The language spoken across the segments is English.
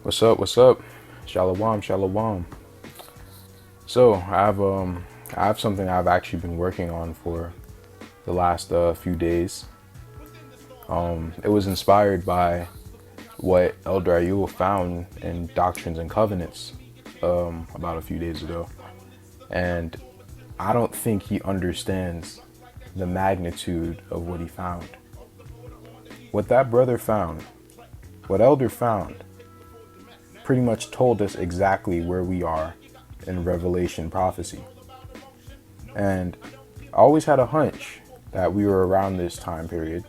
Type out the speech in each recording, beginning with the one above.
What's up? What's up? Shalom, shalom. So I have something I've actually been working on for the last few days. It was inspired by what Elder Ayul found in Doctrines and Covenants about a few days ago, and I don't think he understands the magnitude of what he found. What that brother found, what Elder found, pretty much told us exactly where we are in Revelation prophecy. And I always had a hunch that we were around this time period,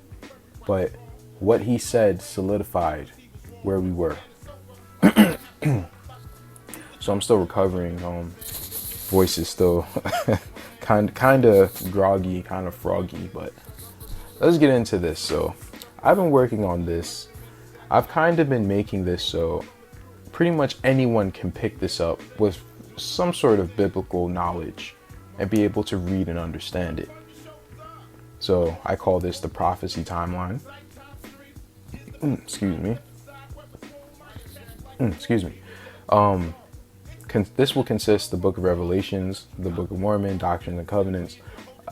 but what he said solidified where we were. So I'm still recovering. Voice is still kind of groggy, kind of froggy, but let's get into this. So I've been working on this. I've kind of been making this so pretty much anyone can pick this up with some sort of biblical knowledge and be able to read and understand it. So I call this the prophecy timeline. Excuse me. Excuse me. This will consist the Book of Revelations, the Book of Mormon, Doctrines and Covenants.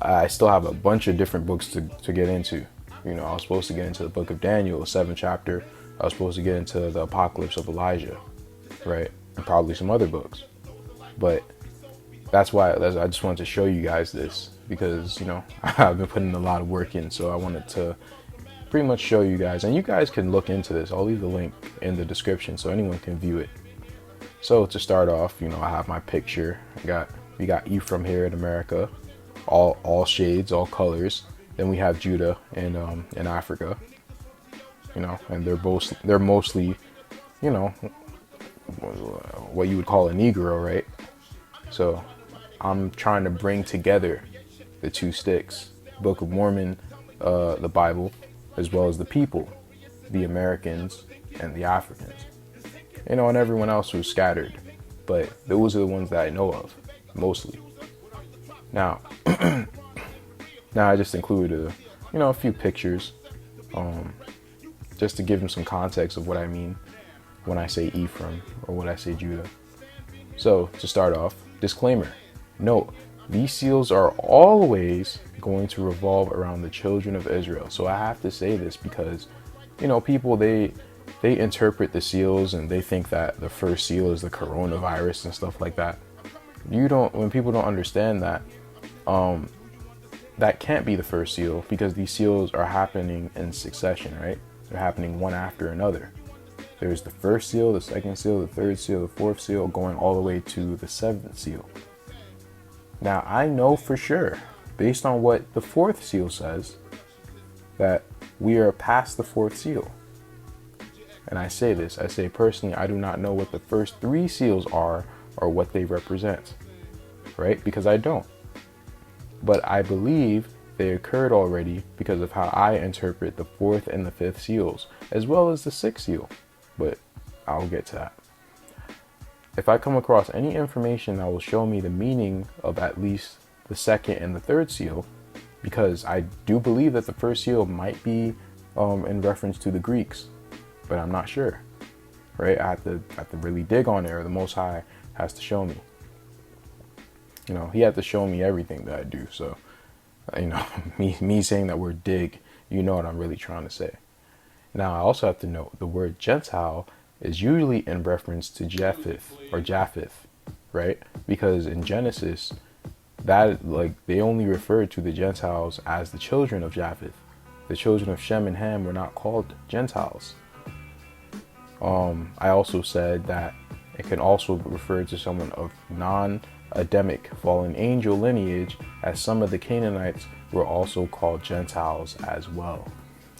I still have a bunch of different books to get into. You know, I was supposed to get into the Book of Daniel, 7th chapter. I was supposed to get into the Apocalypse of Elijah, right? And probably some other books. But that's why I just wanted to show you guys this because, you know, I've been putting a lot of work in. So I wanted to pretty much show you guys. And you guys can look into this. I'll leave the link in the description so anyone can view it. So to start off, you know, I have my picture. We got Ephraim here in America, all shades, all colors. Then we have Judah in Africa, you know, and they're mostly, you know, what you would call a Negro, right? So I'm trying to bring together the two sticks, Book of Mormon, the Bible, as well as the people, the Americans and the Africans. You know, and everyone else who's scattered, but those are the ones that I know of, mostly. Now, I just included a few pictures, just to give them some context of what I mean when I say Ephraim or when I say Judah. So to start off, disclaimer: note, these seals are always going to revolve around the children of Israel. So I have to say this because, you know, people they interpret the seals and they think that the first seal is the coronavirus and stuff like that. When people don't understand that, that can't be the first seal because these seals are happening in succession, right? They're happening one after another. There's the first seal, the second seal, the third seal, the fourth seal, going all the way to the seventh seal. Now, I know for sure, based on what the fourth seal says, that we are past the fourth seal. And I say personally, I do not know what the first three seals are or what they represent, right? Because I don't. But I believe they occurred already because of how I interpret the fourth and the fifth seals, as well as the sixth seal. But I'll get to that. If I come across any information that will show me the meaning of at least the second and the third seal, because I do believe that the first seal might be in reference to the Greeks, but I'm not sure, right? I have to really dig on it, or the Most High has to show me. You know, he had to show me everything that I do. So, you know, me saying that word dig, you know what I'm really trying to say. Now, I also have to note the word Gentile is usually in reference to Japheth, right? Because in Genesis, that they only referred to the Gentiles as the children of Japheth. The children of Shem and Ham were not called Gentiles. I also said that it can also refer to someone of non-Adamic fallen angel lineage, as some of the Canaanites were also called Gentiles as well.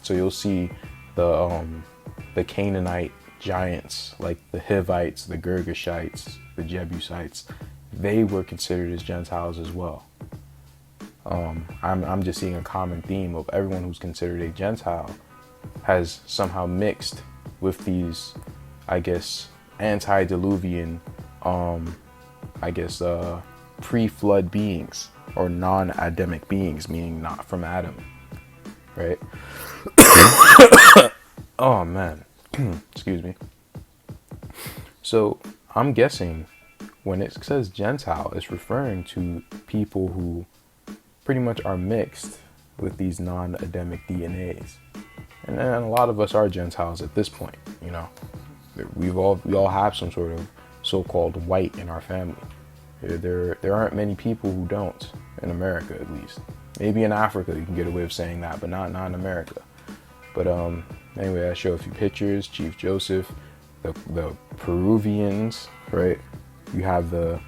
So you'll see the Canaanite giants like the Hivites, the Girgashites, the Jebusites, they were considered as Gentiles as well. I'm just seeing a common theme of everyone who's considered a Gentile has somehow mixed with these, I guess, antediluvian, pre-flood beings or non-Adamic beings, meaning not from Adam, right? Oh man, excuse me. So I'm guessing when it says Gentile, it's referring to people who pretty much are mixed with these non-Adamic DNAs. And then a lot of us are Gentiles at this point, you know. We all have some sort of so-called white in our family. There aren't many people who don't, in America at least. Maybe in Africa you can get away with saying that, but not in America. But anyway, I show a few pictures. Chief Joseph, the Peruvians, right? You have the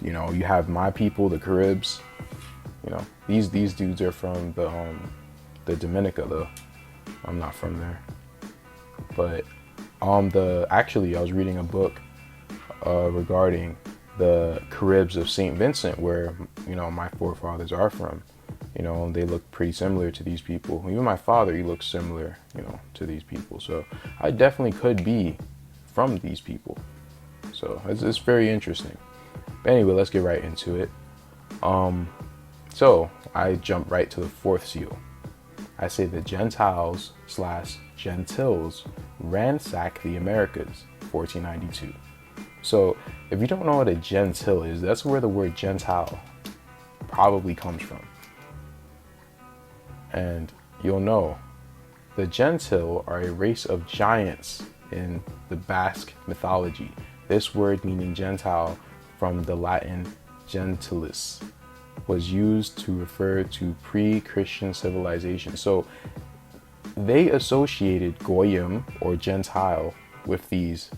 you have my people, the Caribs. You know, these dudes are from the Dominica. I'm not from there, but actually I was reading a book regarding the Caribs of St. Vincent, where my forefathers are from. They look pretty similar to these people. Even my father, he looks similar, to these people. So I definitely could be from these people. So it's very interesting. But anyway, let's get right into it. So I jump right to the fourth seal. I say the Gentiles / Gentiles ransack the Americas, 1492. So if you don't know what a Gentile is, that's where the word Gentile probably comes from. And you'll know the Gentile are a race of giants in the Basque mythology. This word, meaning Gentile, from the Latin gentilis, was used to refer to pre-Christian civilization. So they associated Goyim or Gentile with these,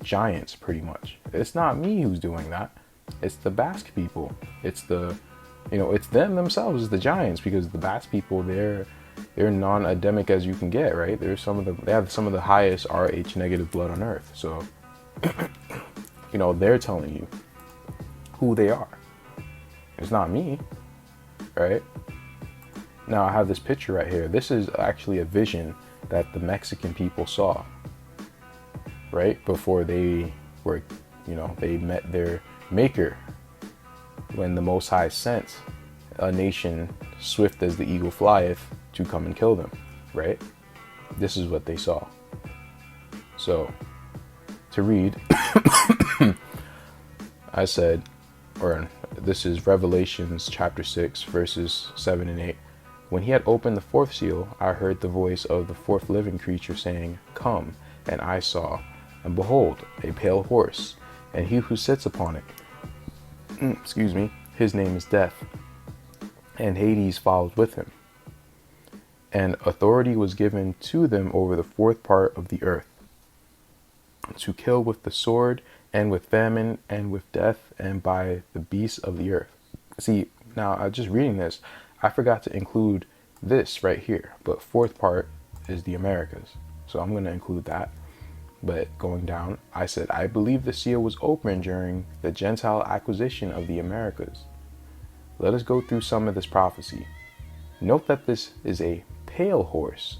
giants pretty much. It's not me who's doing that. It's the Basque people. It's it's them themselves, the giants, because the Basque people, they're non-Adamic as you can get, right? They have some of the highest Rh negative blood on earth. So, they're telling you who they are. It's not me, right? Now I have this picture right here. This is actually a vision that the Mexican people saw, right? Before they were, they met their maker, when the Most High sent a nation swift as the eagle flieth to come and kill them, right? This is what they saw. So, to read, I said, this is Revelations chapter 6, verses 7 and 8. When he had opened the fourth seal, I heard the voice of the fourth living creature saying, "Come." And I saw, and behold, a pale horse, and he who sits upon it, his name is Death, and Hades followed with him. And authority was given to them over the fourth part of the earth, to kill with the sword, and with famine, and with death, and by the beasts of the earth. See, now I'm just reading this, I forgot to include this right here, but fourth part is the Americas, so I'm going to include that. But going down, I said, I believe the seal was opened during the Gentile acquisition of the Americas. Let us go through some of this prophecy. Note that this is a pale horse.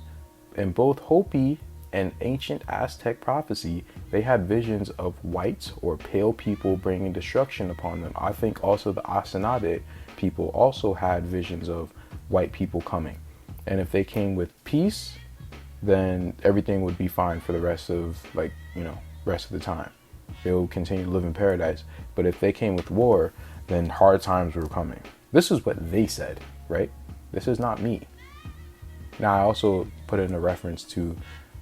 In both Hopi and ancient Aztec prophecy, they had visions of white or pale people bringing destruction upon them. I think also the Asenabe people also had visions of white people coming. And if they came with peace, then everything would be fine for the rest of the time. They will continue to live in paradise. But if they came with war, then hard times were coming. This is what they said, right? This is not me. Now, I also put in a reference to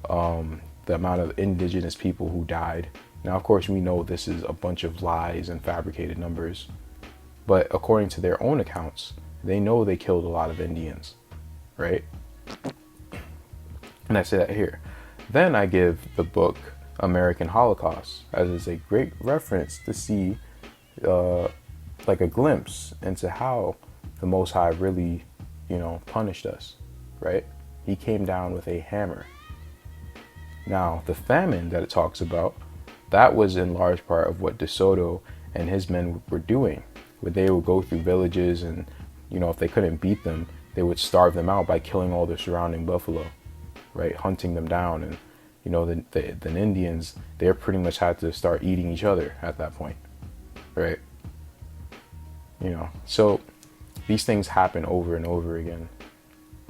the amount of indigenous people who died. Now, of course, we know this is a bunch of lies and fabricated numbers. But according to their own accounts, they know they killed a lot of Indians, right? And I say that here. Then I give the book American Holocaust, as is a great reference to see like a glimpse into how the Most High really, punished us, right? He came down with a hammer. Now, the famine that it talks about, that was in large part of what DeSoto and his men were doing, where they would go through villages and, if they couldn't beat them, they would starve them out by killing all the surrounding buffalo, right? Hunting them down. And, the Indians, they pretty much had to start eating each other at that point, right? So these things happen over and over again.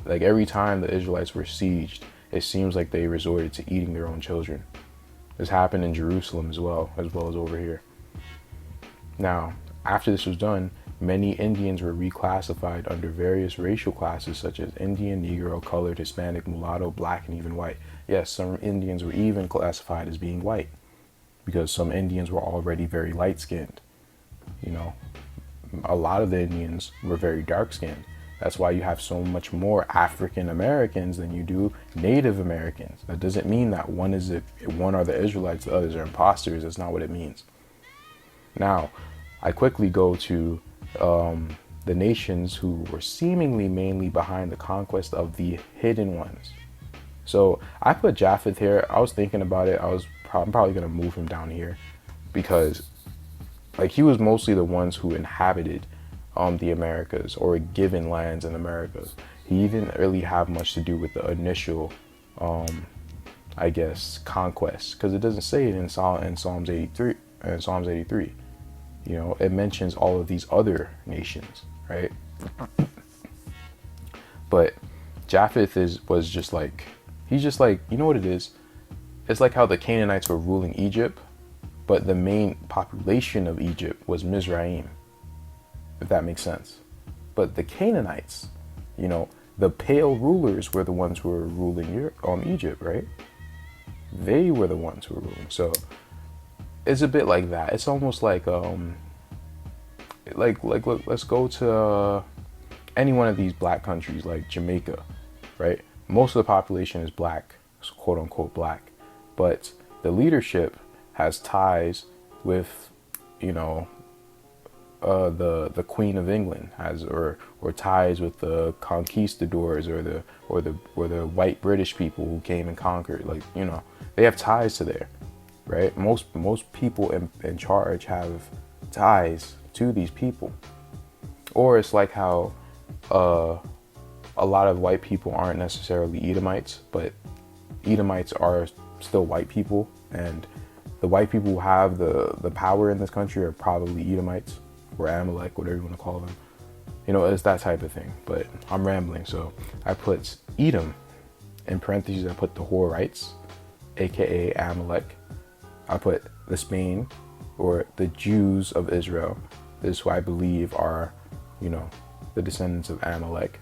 Like every time the Israelites were sieged, it seems like they resorted to eating their own children. This happened in Jerusalem as well as over here. Now, after this was done, many Indians were reclassified under various racial classes such as Indian, Negro, colored, Hispanic, mulatto, black, and even white. Yes, some Indians were even classified as being white because some Indians were already very light-skinned. You know, a lot of the Indians were very dark-skinned. That's why you have so much more African Americans than you do Native Americans. That doesn't mean that one are the Israelites, the others are imposters. That's not what it means. Now, I quickly go to the nations who were seemingly mainly behind the conquest of the hidden ones. So I put Japheth here. I was thinking about it. I'm probably going to move him down here because like he was mostly the ones who inhabited the Americas or given lands in Americas. He didn't really have much to do with the initial, I guess, conquest, because it doesn't say it in Psalms 83. Psalms 83, you know, it mentions all of these other nations, right? But Japheth was just like, he's just like, you know what it is? It's like how the Canaanites were ruling Egypt, but the main population of Egypt was Mizraim, if that makes sense. But the Canaanites, you know, the pale rulers were the ones who were ruling Egypt, right? They were the ones who were ruling. So it's a bit like that. It's almost like look, let's go to any one of these black countries like Jamaica, right? Most of the population is black, quote unquote black, but the leadership has ties with, you know, the Queen of England has, or ties with the conquistadors or the white British people who came and conquered. Like, you know, they have ties to there, right? Most people in charge have ties to these people. Or it's like how a lot of white people aren't necessarily Edomites, but Edomites are still white people, and the white people who have the power in this country are probably Edomites or Amalek, whatever you want to call them. You know, it's that type of thing. But I'm rambling, so I put Edom in parentheses. I put the Horites, aka Amalek. I put the Spain, or the Jews of Israel. This who I believe are, you know, the descendants of Amalek.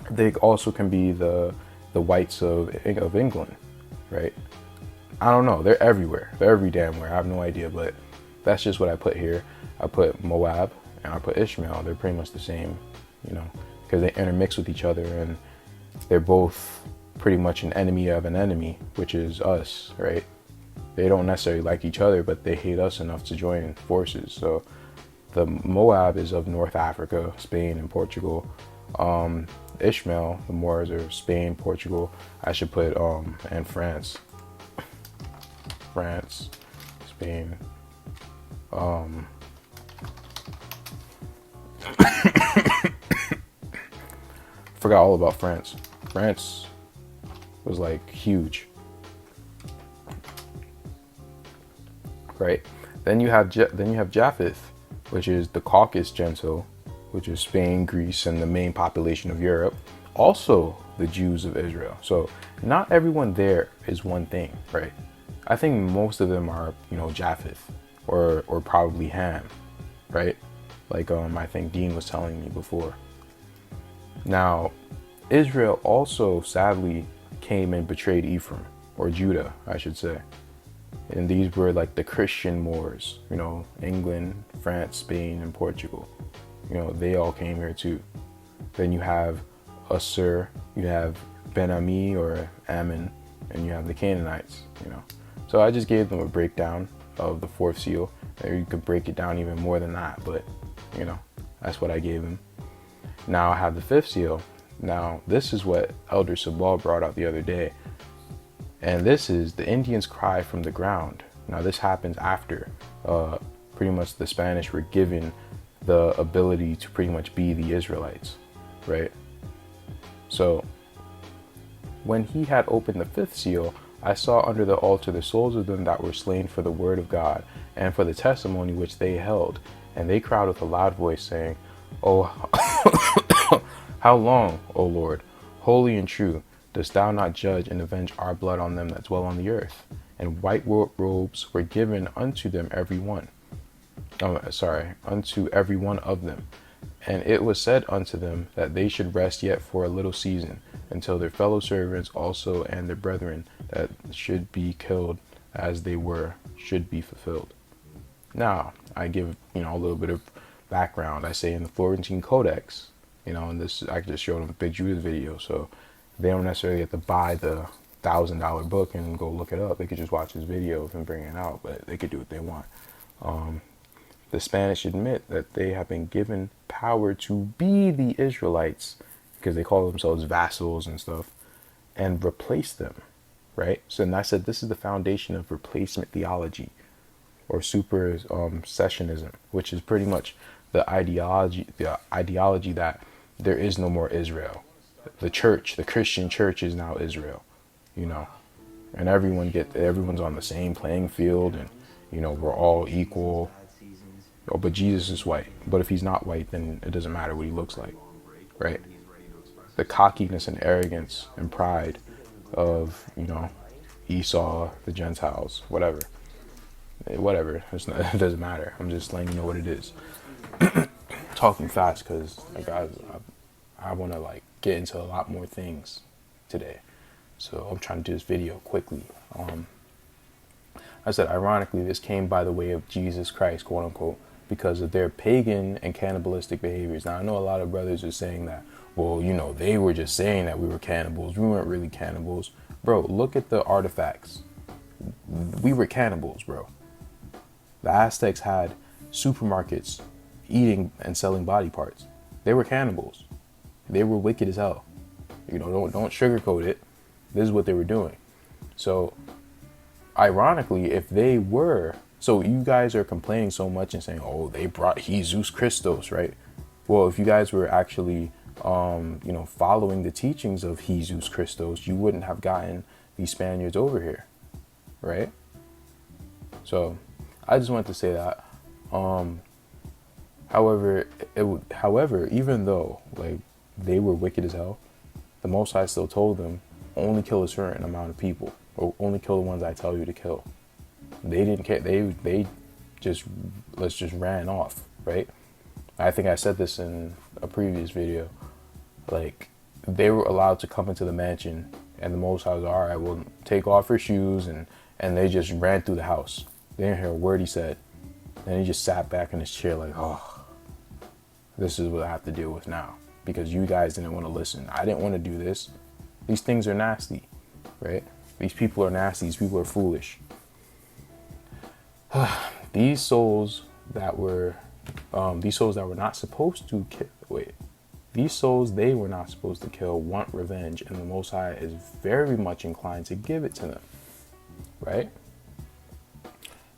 They also can be the whites of England, right? I don't know. They're everywhere. They're every damn where. I have no idea, but that's just what I put here. I put Moab and I put Ishmael. They're pretty much the same, you know, because they intermix with each other, and they're both pretty much an enemy of an enemy, which is us, right? They don't necessarily like each other, but they hate us enough to join forces. So the Moab is of North Africa, Spain, and Portugal. Ishmael, the Moors, are Spain, Portugal. I should put and France, Spain. Forgot all about France. France was like huge, right? Then you have Japheth, which is the Caucasus Gentle, which is Spain, Greece, and the main population of Europe. Also the Jews of Israel. So not everyone there is one thing, right? I think most of them are, you know, Japheth or probably Ham, right? Like I think Dean was telling me before. Now, Israel also sadly came and betrayed Ephraim, or Judah, I should say. And these were like the Christian Moors, you know, England, France, Spain, and Portugal. You know, they all came here too. Then you have Assur, you have Ben-Ami or Ammon, and you have the Canaanites, you know. So I just gave them a breakdown of the fourth seal. Or you could break it down even more than that, but, you know, that's what I gave them. Now I have the fifth seal. Now, this is what Elder Sabal brought out the other day. And this is the Indians' cry from the ground. Now, this happens after pretty much the Spanish were given the ability to pretty much be the Israelites, right? So when he had opened the fifth seal, I saw under the altar the souls of them that were slain for the word of God and for the testimony which they held. And they cried with a loud voice, saying, "Oh, how long, O Lord, holy and true, Dost thou not judge and avenge our blood on them that dwell on the earth? And white robes were given unto them every one. Unto every one of them. And it was said unto them that they should rest yet for a little season, until their fellow servants also and their brethren that should be killed as they were should be fulfilled. Now, I give, a little bit of background. I say in the Florentine Codex, and this I just showed them a Big Judas video, so they don't necessarily have to buy the $1,000 book and go look it up. They could just watch this video of him bringing it out, but they could do what they want. The Spanish admit that they have been given power to be the Israelites, because they call themselves vassals and stuff, and replace them, right? So, and I said this is the foundation of replacement theology, or supersessionism, which is pretty much the ideology that there is no more Israel. The church, the Christian church, is now Israel, and everyone's on the same playing field, and we're all equal. Oh, but Jesus is white. But if he's not white, then it doesn't matter what he looks like, right? The cockiness and arrogance and pride of, Esau, the Gentiles, whatever. Whatever. It doesn't matter. I'm just letting you know what it is. Talking fast because I want to get into a lot more things today. So I'm trying to do this video quickly. I said, ironically, this came by the way of Jesus Christ, quote unquote, because of their pagan and cannibalistic behaviors. Now, I know a lot of brothers are saying that, well, they were just saying that we were cannibals. We weren't really cannibals. Bro, look at the artifacts. We were cannibals, bro. The Aztecs had supermarkets eating and selling body parts. They were cannibals. They were wicked as hell. Don't sugarcoat it. This is what they were doing. So, ironically, if they were, so you guys are complaining so much and saying, oh, they brought Jesus Christos, right? Well, if you guys were actually, following the teachings of Jesus Christos, you wouldn't have gotten these Spaniards over here, right? So, I just wanted to say that. However, even though they were wicked as hell, the Most High still told them only kill a certain amount of people, or only kill the ones I tell you to kill. They didn't care. They just ran off, right? I think I said this in a previous video. They were allowed to come into the mansion, and the Most High was all right. Well, take off your shoes, and they just ran through the house. They didn't hear a word he said, and he just sat back in his chair oh, this is what I have to deal with now because you guys didn't want to listen. I didn't want to do this. These things are nasty, right? These people are nasty. These people are foolish. These souls that were not supposed to kill. These souls they were not supposed to kill want revenge, and the Most High is very much inclined to give it to them, right?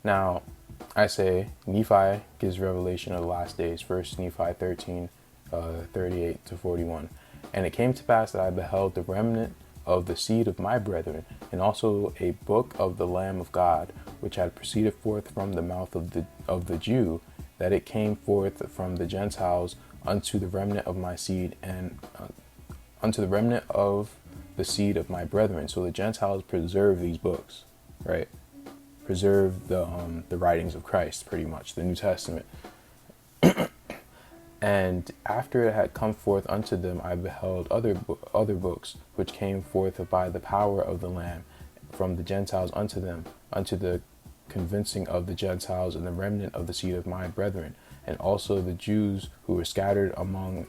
Now, I say Nephi gives revelation of the last days. 1 Nephi 13, 38 to 41. And it came to pass that I beheld the remnant of the seed of my brethren, and also a book of the Lamb of God, which had proceeded forth from the mouth of the Jew, that it came forth from the Gentiles unto the remnant of my seed, and unto the remnant of the seed of my brethren. So the Gentiles preserve these books, right? Preserve the writings of Christ, pretty much, the New Testament. And after it had come forth unto them, I beheld other books, which came forth by the power of the Lamb from the Gentiles unto them, unto the convincing of the Gentiles and the remnant of the seed of my brethren, and also the Jews who were scattered upon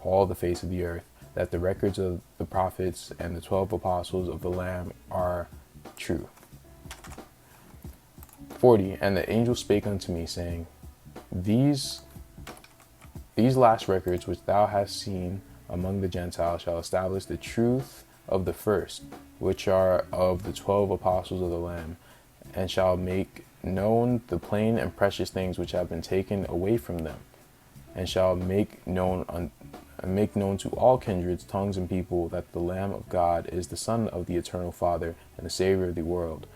all the face of the earth, that the records of the prophets and the 12 apostles of the Lamb are true. 40. And the angel spake unto me, saying, These last records which thou hast seen among the Gentiles shall establish the truth of the first, which are of the 12 apostles of the Lamb, and shall make known the plain and precious things which have been taken away from them, and shall make known to all kindreds, tongues, and people that the Lamb of God is the Son of the eternal Father and the Savior of the world,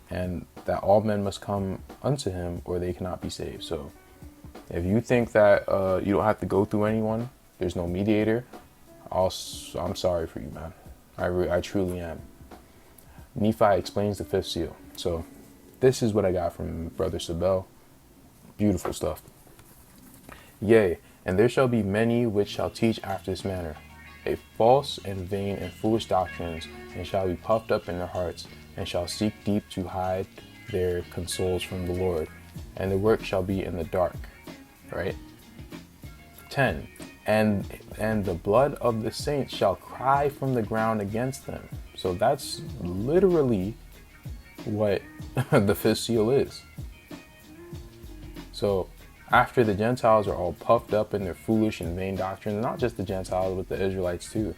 and that all men must come unto him, or they cannot be saved. So if you think that you don't have to go through anyone, there's no mediator, I'm sorry for you, man. I truly am. Nephi explains the fifth seal. So this is what I got from Brother Sabel. Beautiful stuff. Yea, and there shall be many which shall teach after this manner, a false and vain and foolish doctrines, and shall be puffed up in their hearts, and shall seek deep to hide their consoles from the Lord, and the work shall be in the dark. Right? 10. And the blood of the saints shall cry from the ground against them. So that's literally what the fifth seal is. So after the Gentiles are all puffed up in their foolish and vain doctrines, not just the Gentiles, but the Israelites too.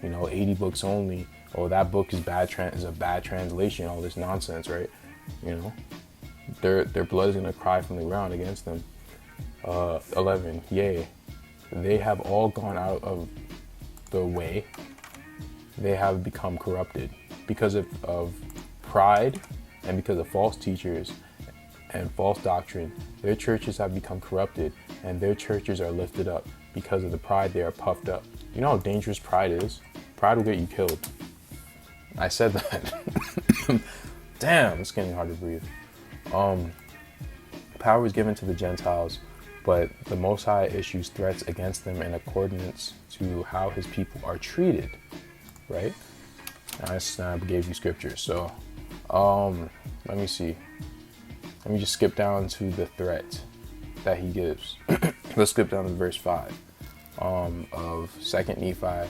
80 books only. Oh, that book is is a bad translation. All this nonsense, right? Their blood is gonna cry from the ground against them. 11. Yea, they have all gone out of the way. They have become corrupted because of pride and because of false teachers and false doctrine. Their churches have become corrupted, and their churches are lifted up because of the pride. They are puffed up. You know how dangerous pride is? Pride will get you killed. I said that. Damn, it's getting hard to breathe. Power is given to the Gentiles, but the Most High issues threats against them in accordance to how his people are treated, right? I gave you scripture. So let me see. Let me just skip down to the threat that he gives. Let's skip down to verse 5 of 2 Nephi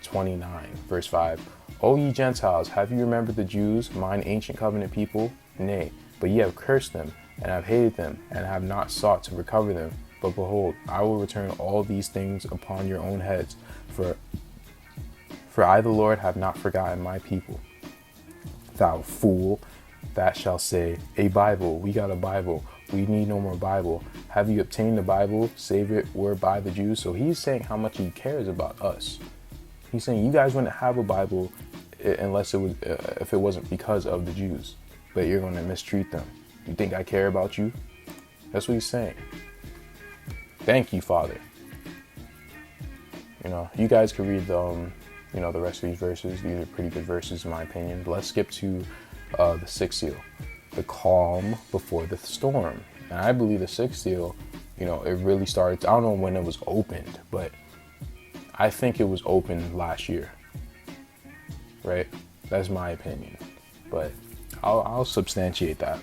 29, verse 5. O ye Gentiles, have you remembered the Jews, mine ancient covenant people? Nay, but ye have cursed them, and have hated them, and have not sought to recover them. But behold, I will return all these things upon your own heads, for I the Lord have not forgotten my people. Thou fool, that shall say, a Bible, we got a Bible, we need no more Bible. Have you obtained the Bible, save it were by the Jews? So he's saying how much he cares about us. He's saying you guys wouldn't have a Bible unless it was, if it wasn't because of the Jews, but you're going to mistreat them. You think I care about you? That's what he's saying. Thank you, Father. You guys could read the rest of these verses. These are pretty good verses in my opinion. But let's skip to the sixth seal, the calm before the storm. And I believe the sixth seal, it really started. I don't know when it was opened, but I think it was opened last year. Right? That's my opinion, but I'll substantiate that.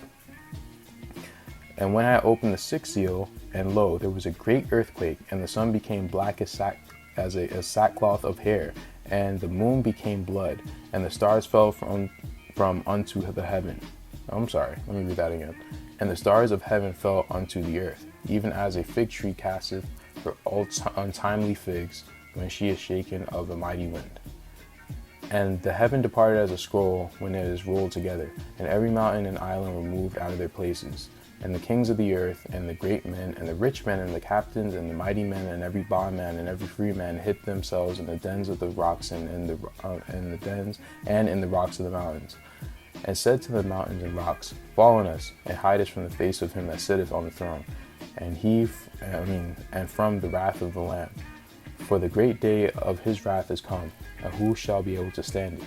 And when I opened the sixth seal, and lo, there was a great earthquake, and the sun became black as sackcloth of hair, and the moon became blood, and the stars fell from unto the heaven. I'm sorry, let me read that again. And the stars of heaven fell unto the earth, even as a fig tree casteth her untimely figs when she is shaken of a mighty wind. And the heaven departed as a scroll when it is rolled together, and every mountain and island were moved out of their places. And the kings of the earth, and the great men, and the rich men, and the captains, and the mighty men, and every bondman, and every free man hid themselves in the dens of the rocks, and in the dens, and in the rocks of the mountains, and said to the mountains and rocks, fall on us, and hide us from the face of him that sitteth on the throne, and from the wrath of the Lamb. For the great day of his wrath is come, and who shall be able to stand?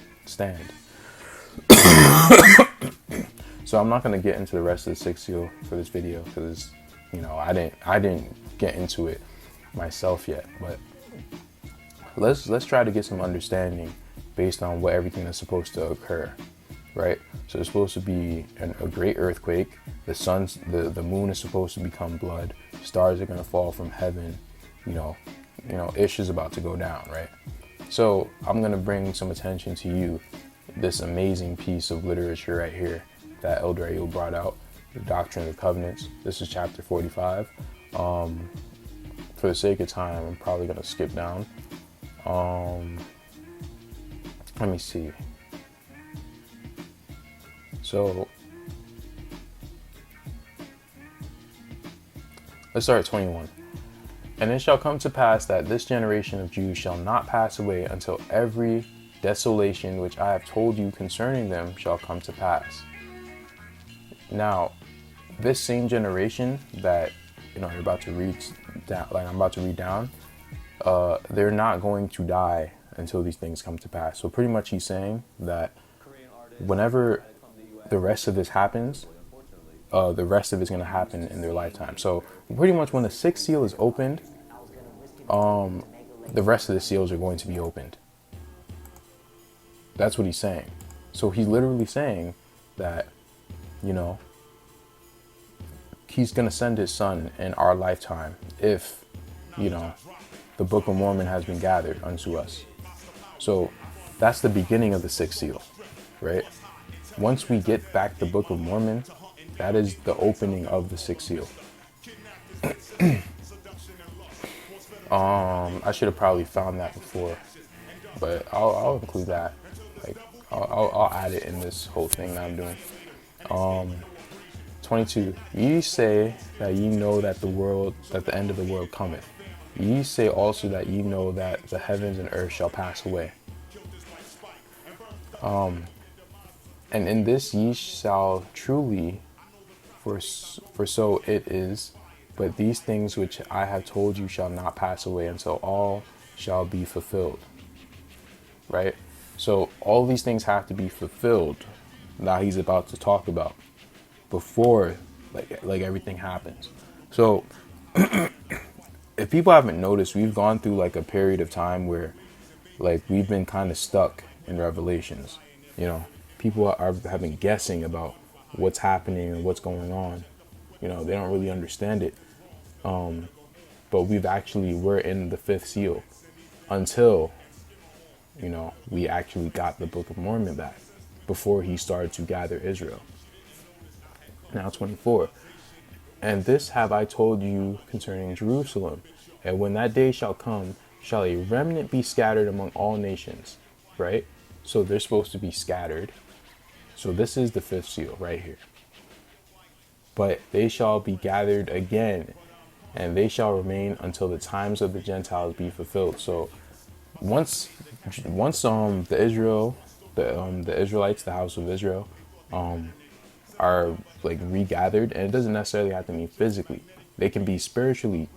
So I'm not going to get into the rest of the sixth seal for this video because, I didn't get into it myself yet. But let's try to get some understanding based on what everything is supposed to occur, right? So it's supposed to be a great earthquake. The moon is supposed to become blood. Stars are going to fall from heaven. Ish is about to go down, right? So I'm going to bring some attention to you, this amazing piece of literature right here that Elder Ayub brought out, the Doctrine of the Covenants. This is chapter 45. For the sake of time, I'm probably going to skip down. Let me see. So let's start at 21. And it shall come to pass that this generation of Jews shall not pass away until every desolation which I have told you concerning them shall come to pass. Now, this same generation that you're about to read down, like I'm about to read down, they're not going to die until these things come to pass. So pretty much he's saying that whenever the rest of this happens, the rest of it's going to happen in their lifetime. So pretty much when the sixth seal is opened, the rest of the seals are going to be opened. That's what he's saying. So he's literally saying that, you know, he's going to send his son in our lifetime if, you know, the Book of Mormon has been gathered unto us. So that's the beginning of the sixth seal, right? Once we get back the Book of Mormon, that is the opening of the sixth seal. I should have probably found that before, but I'll include that. Like, I'll add it in this whole thing that I'm doing. 22. Ye say that ye know that the end of the world cometh. Ye say also that ye know that the heavens and earth shall pass away. And in this ye shall truly, for so it is. But these things which I have told you shall not pass away until all shall be fulfilled. Right? So all these things have to be fulfilled that he's about to talk about before like everything happens. So if people haven't noticed, we've gone through like a period of time where like we've been kind of stuck in Revelations. You know, people have been guessing about what's happening and what's going on. You know, they don't really understand it. But we're in the fifth seal until, you know, we actually got the Book of Mormon back before he started to gather Israel. Now 24. And this have I told you concerning Jerusalem. And when that day shall come, shall a remnant be scattered among all nations. Right? So they're supposed to be scattered. So this is the fifth seal right here. But they shall be gathered again, and they shall remain until the times of the Gentiles be fulfilled. So once the Israelites, the house of Israel, are like regathered, and it doesn't necessarily have to mean physically. They can be spiritually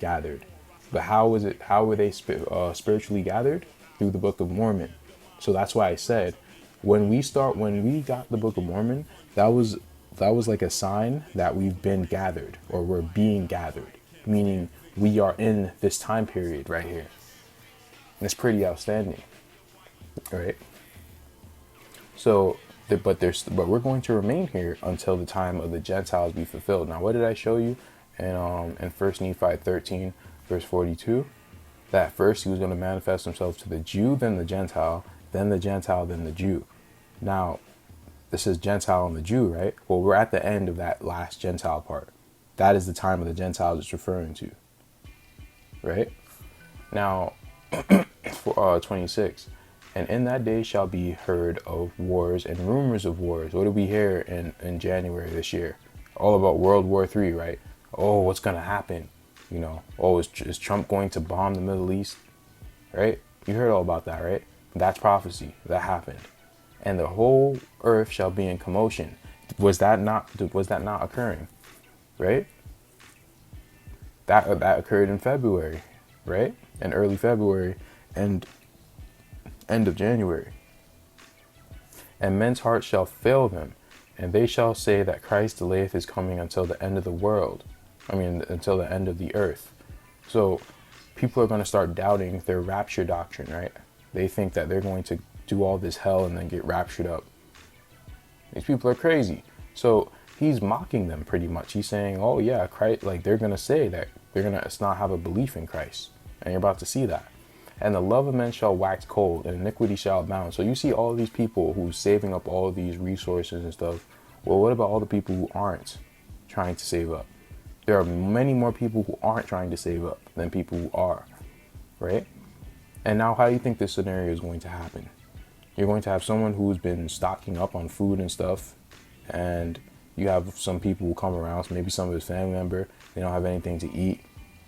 gathered. But how were they spiritually gathered? Through the Book of Mormon. So that's why I said when we got the Book of Mormon, that was like a sign that we've been gathered, or we're being gathered, meaning we are in this time period right here. And it's pretty outstanding, right? So, but we're going to remain here until the time of the Gentiles be fulfilled. Now, what did I show you in 1 Nephi 13, verse 42? That first he was going to manifest himself to the Jew, then the Gentile, then the Gentile, then the Jew. Now, this is Gentile and the Jew, right? Well, we're at the end of that last Gentile part. That is the time of the Gentiles it's referring to, right? Now, 26. And in that day shall be heard of wars and rumors of wars. What did we hear in January this year? All about World War III, right? Oh, what's going to happen? You know, oh, is Trump going to bomb the Middle East? Right? You heard all about that, right? That's prophecy. That happened. And the whole earth shall be in commotion. Was that not occurring? Right? That occurred in February, right? In early February and end of January. And men's hearts shall fail them, and they shall say that Christ delayeth his coming until the end of the world. Until the end of the earth. So people are going to start doubting their rapture doctrine, right? They think that they're going to do all this hell and then get raptured up. These people are crazy. So he's mocking them pretty much. He's saying, oh yeah, Christ, like they're going to say that they're going to not have a belief in Christ. And you're about to see that. And the love of men shall wax cold, and iniquity shall abound. So you see all these people who's saving up all these resources and stuff. Well, what about all the people who aren't trying to save up? There are many more people who aren't trying to save up than people who are, right? And now how do you think this scenario is going to happen? You're going to have someone who's been stocking up on food and stuff, and you have some people who come around, so maybe some of his family member, they don't have anything to eat,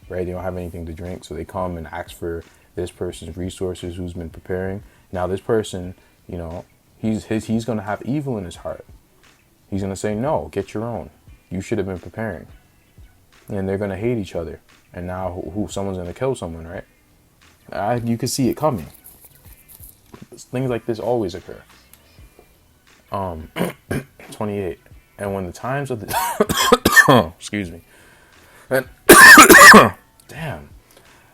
right? They don't have anything to drink, so they come and ask for this person's resources who's been preparing. Now this person, you know, he's going to have evil in his heart. He's going to say, no, get your own. You should have been preparing. And they're going to hate each other. and now who someone's going to kill someone, right? You can see it coming. Things like this always occur. 28. And when the times of the excuse me. And damn.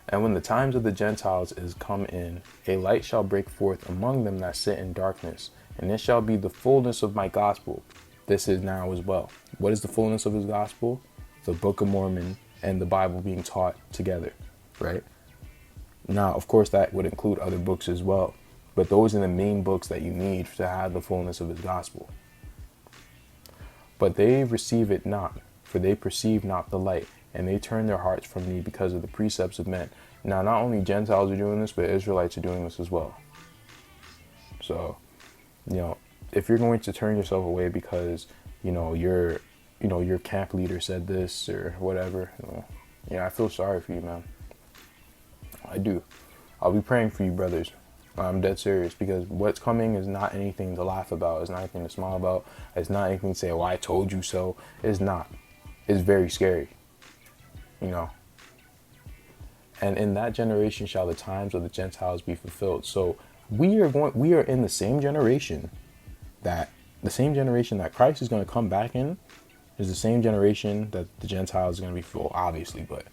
And when the times of the Gentiles is come in, a light shall break forth among them that sit in darkness, and it shall be the fullness of my gospel. This is now as well. What is the fullness of his gospel? The Book of Mormon and the Bible being taught together, right? Now, of course, that would include other books as well, but those are the main books that you need to have the fullness of his gospel. But they receive it not, for they perceive not the light, and they turn their hearts from me because of the precepts of men. Now, not only Gentiles are doing this, but Israelites are doing this as well. So, if you're going to turn yourself away because, your camp leader said this or whatever, I feel sorry for you, man. I do. I'll be praying for you, brothers. I'm dead serious, because what's coming is not anything to laugh about. It's not anything to smile about. It's not anything to say, oh, I told you so. It's not. It's very scary, And in that generation shall the times of the Gentiles be fulfilled. So we are in the same generation that Christ is going to come back in. Is the same generation that the Gentiles are going to be full, obviously, but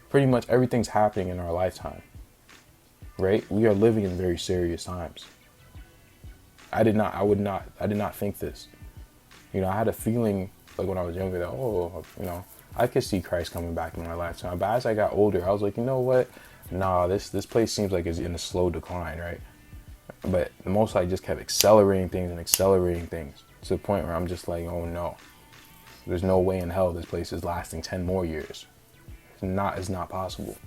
pretty much everything's happening in our lifetime. Right? We are living in very serious times. I did not think this. I had a feeling like when I was younger that, I could see Christ coming back in my lifetime. But as I got older, I was like, you know what? Nah, this place seems like it's in a slow decline, right? But the Most High just kept accelerating things to the point where I'm just like, oh no. There's no way in hell this place is lasting 10 more years. It's not possible,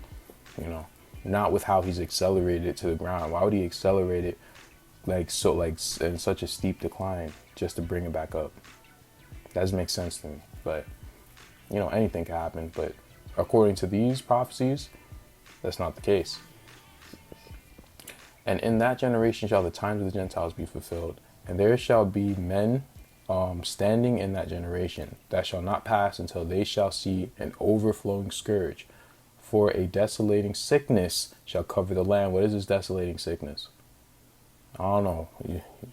Not with how he's accelerated it to the ground. Why would he accelerate it in such a steep decline just to bring it back up? That doesn't make sense to me. But anything can happen. But according to these prophecies, that's not the case. And in that generation shall the times of the Gentiles be fulfilled, and there shall be men standing in that generation that shall not pass until they shall see an overflowing scourge. For a desolating sickness shall cover the land. What is this desolating sickness? I don't know.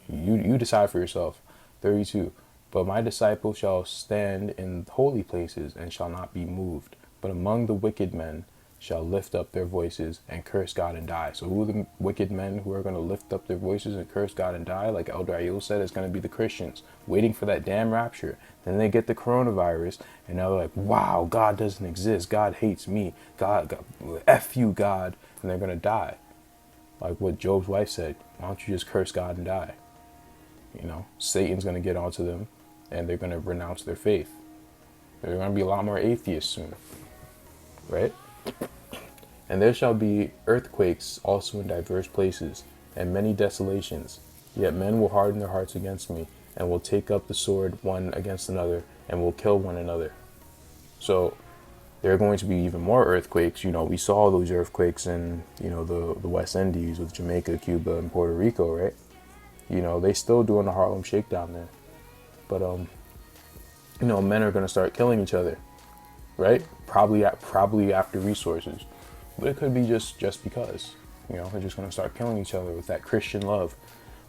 You decide for yourself. 32. But my disciples shall stand in holy places and shall not be moved. But among the wicked men shall lift up their voices and curse God and die. So who are the wicked men who are going to lift up their voices and curse God and die? Like Elder Ayul said, it's going to be the Christians waiting for that damn rapture. Then they get the coronavirus and now they're like, wow, God doesn't exist. God hates me. God, F you, God. And they're going to die. Like what Job's wife said, why don't you just curse God and die? Satan's going to get onto them and they're going to renounce their faith. There are going to be a lot more atheists soon. Right? And there shall be earthquakes also in diverse places, and many desolations. Yet men will harden their hearts against me, and will take up the sword one against another, and will kill one another. So there are going to be even more earthquakes. We saw those earthquakes in, the West Indies with Jamaica, Cuba, and Puerto Rico, right? They still doing the Harlem Shakedown there. But, men are going to start killing each other, right? Probably after resources. But it could be just because, they're just going to start killing each other with that Christian love.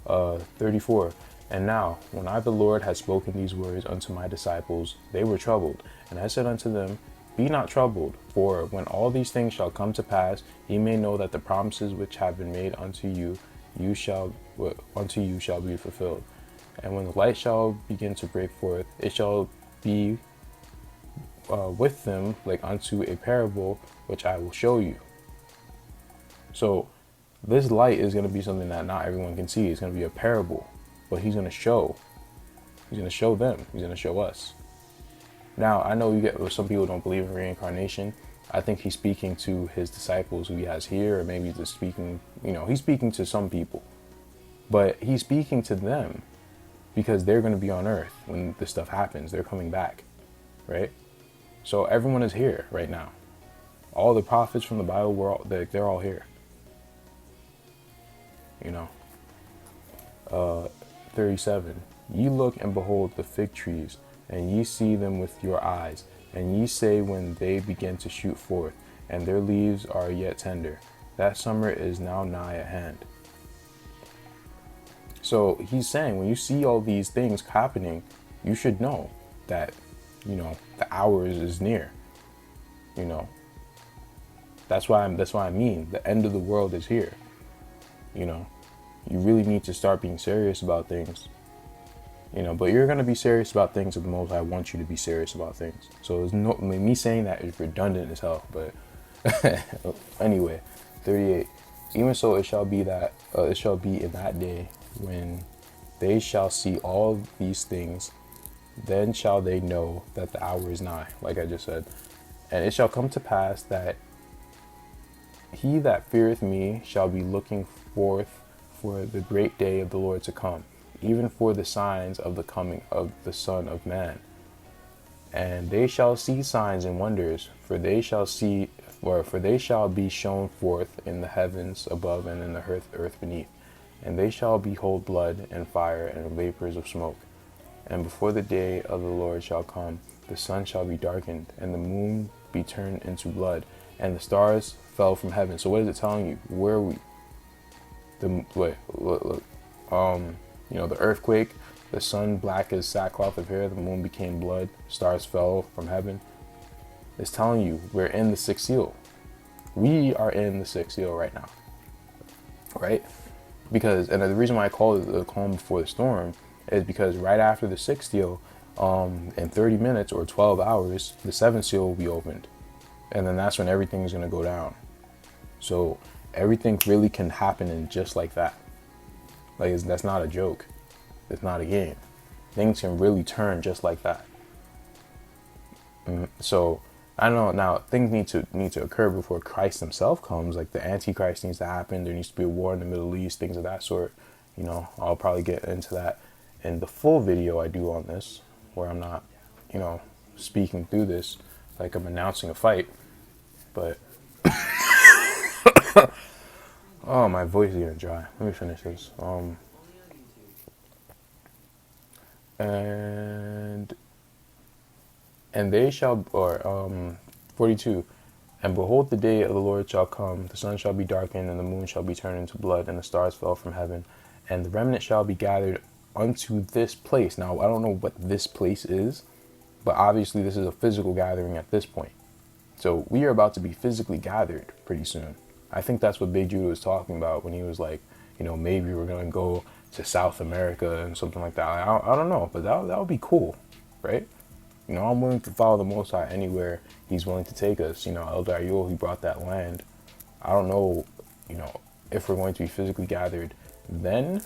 34. And now, when I, the Lord, had spoken these words unto my disciples, they were troubled. And I said unto them, be not troubled, for when all these things shall come to pass, ye may know that the promises which have been made unto you shall be fulfilled. And when the light shall begin to break forth, it shall be with them like unto a parable which I will show you. So this light is going to be something that not everyone can see. It's going to be a parable, but he's going to show them. He's going to show us. Now, I know some people don't believe in reincarnation. I think he's speaking to his disciples who he has here, or maybe he's speaking to some people, but he's speaking to them because they're going to be on earth when this stuff happens. They're coming back, right? So everyone is here right now. All the prophets from the Bible, they're all here. 37. Ye look and behold the fig trees, and ye see them with your eyes, and ye say when they begin to shoot forth, and their leaves are yet tender. That summer is now nigh at hand. So he's saying when you see all these things happening, you should know that, the hour is near. That's why I mean the end of the world is here. You really need to start being serious about things. But you're gonna be serious about things at the most I want you to be serious about things. So it's no me saying that is redundant as hell. But anyway, 38. Even so, it shall be in that day when they shall see all these things, then shall they know that the hour is nigh, like I just said. And it shall come to pass that he that feareth me shall be looking forth for the great day of the Lord to come, even for the signs of the coming of the Son of Man. And they shall see signs and wonders, for they shall be shown forth in the heavens above and in the earth beneath. And they shall behold blood and fire and vapors of smoke. And before the day of the Lord shall come, the sun shall be darkened, and the moon be turned into blood, and the stars fell from heaven. So what is it telling you? Where are we? The earthquake, the sun black as sackcloth of hair, the moon became blood, stars fell from heaven. It's telling you we're in the sixth seal. We are in the sixth seal right now, right? And the reason why I call it the calm before the storm is because right after the sixth seal, in 30 minutes or 12 hours, the seventh seal will be opened. And then that's when everything is going to go down. So everything really can happen in just like that. That's not a joke. It's not a game. Things can really turn just like that. So I don't know. Now things need to occur before Christ himself comes. Like the Antichrist needs to happen. There needs to be a war in the Middle East, things of that sort. I'll probably get into that in the full video I do on this, where I'm not, speaking through this like I'm announcing a fight. But oh, my voice is getting dry. Let me finish this. And they shall, 42. And behold, the day of the Lord shall come. The sun shall be darkened, and the moon shall be turned into blood, and the stars fell from heaven. And the remnant shall be gathered unto this place. Now, I don't know what this place is, but obviously this is a physical gathering at this point. So we are about to be physically gathered pretty soon. I think that's what Big Judah was talking about when he was like, maybe we're going to go to South America and something like that. I don't know, but that would be cool, right? I'm willing to follow the Most High anywhere he's willing to take us. El Dariul, he brought that land. I don't know, if we're going to be physically gathered then.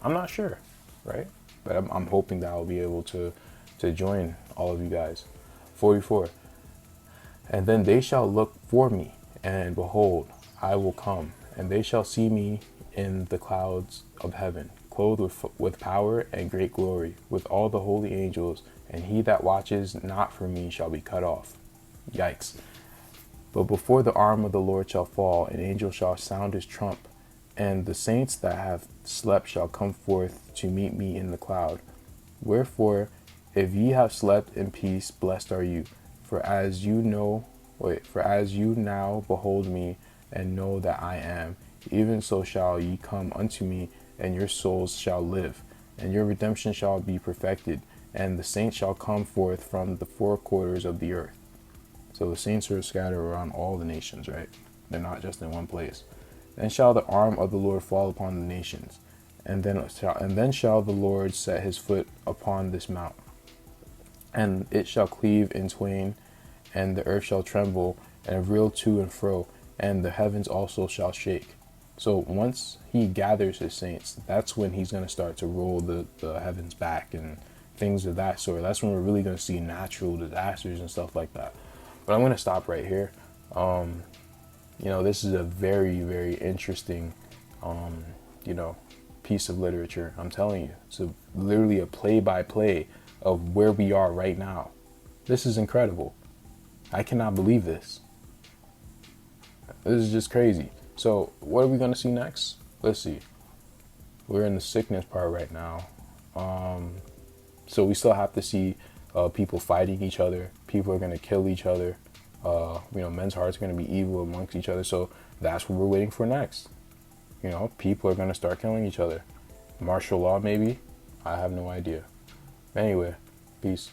I'm not sure, right? But I'm hoping that I'll be able to join all of you guys. 44. And then they shall look for me, and behold, I will come, and they shall see me in the clouds of heaven, clothed with power and great glory, with all the holy angels, and he that watches not for me shall be cut off. Yikes. But before the arm of the Lord shall fall, an angel shall sound his trump, and the saints that have slept shall come forth to meet me in the cloud. Wherefore, if ye have slept in peace, blessed are you. For as you now behold me, and know that I am, even so shall ye come unto me, and your souls shall live, and your redemption shall be perfected, and the saints shall come forth from the four quarters of the earth. So the saints are scattered around all the nations, right? They're not just in one place. Then shall the arm of the Lord fall upon the nations, and then shall the Lord set his foot upon this mount, and it shall cleave in twain, and the earth shall tremble and reel to and fro, and the heavens also shall shake. So once he gathers his saints, that's when he's going to start to roll the heavens back and things of that sort. That's when we're really going to see natural disasters and stuff like that. But I'm going to stop right here. This is a very, very interesting, piece of literature. I'm telling you, it's literally a play-by-play of where we are right now. This is incredible. I cannot believe this. This is just crazy. So what are we going to see next? Let's see. We're in the sickness part right now. So we still have to see people fighting each other. People are going to kill each other. Men's hearts are going to be evil amongst each other. So that's what we're waiting for next. People are going to start killing each other. Martial law, maybe? I have no idea. Anyway, peace.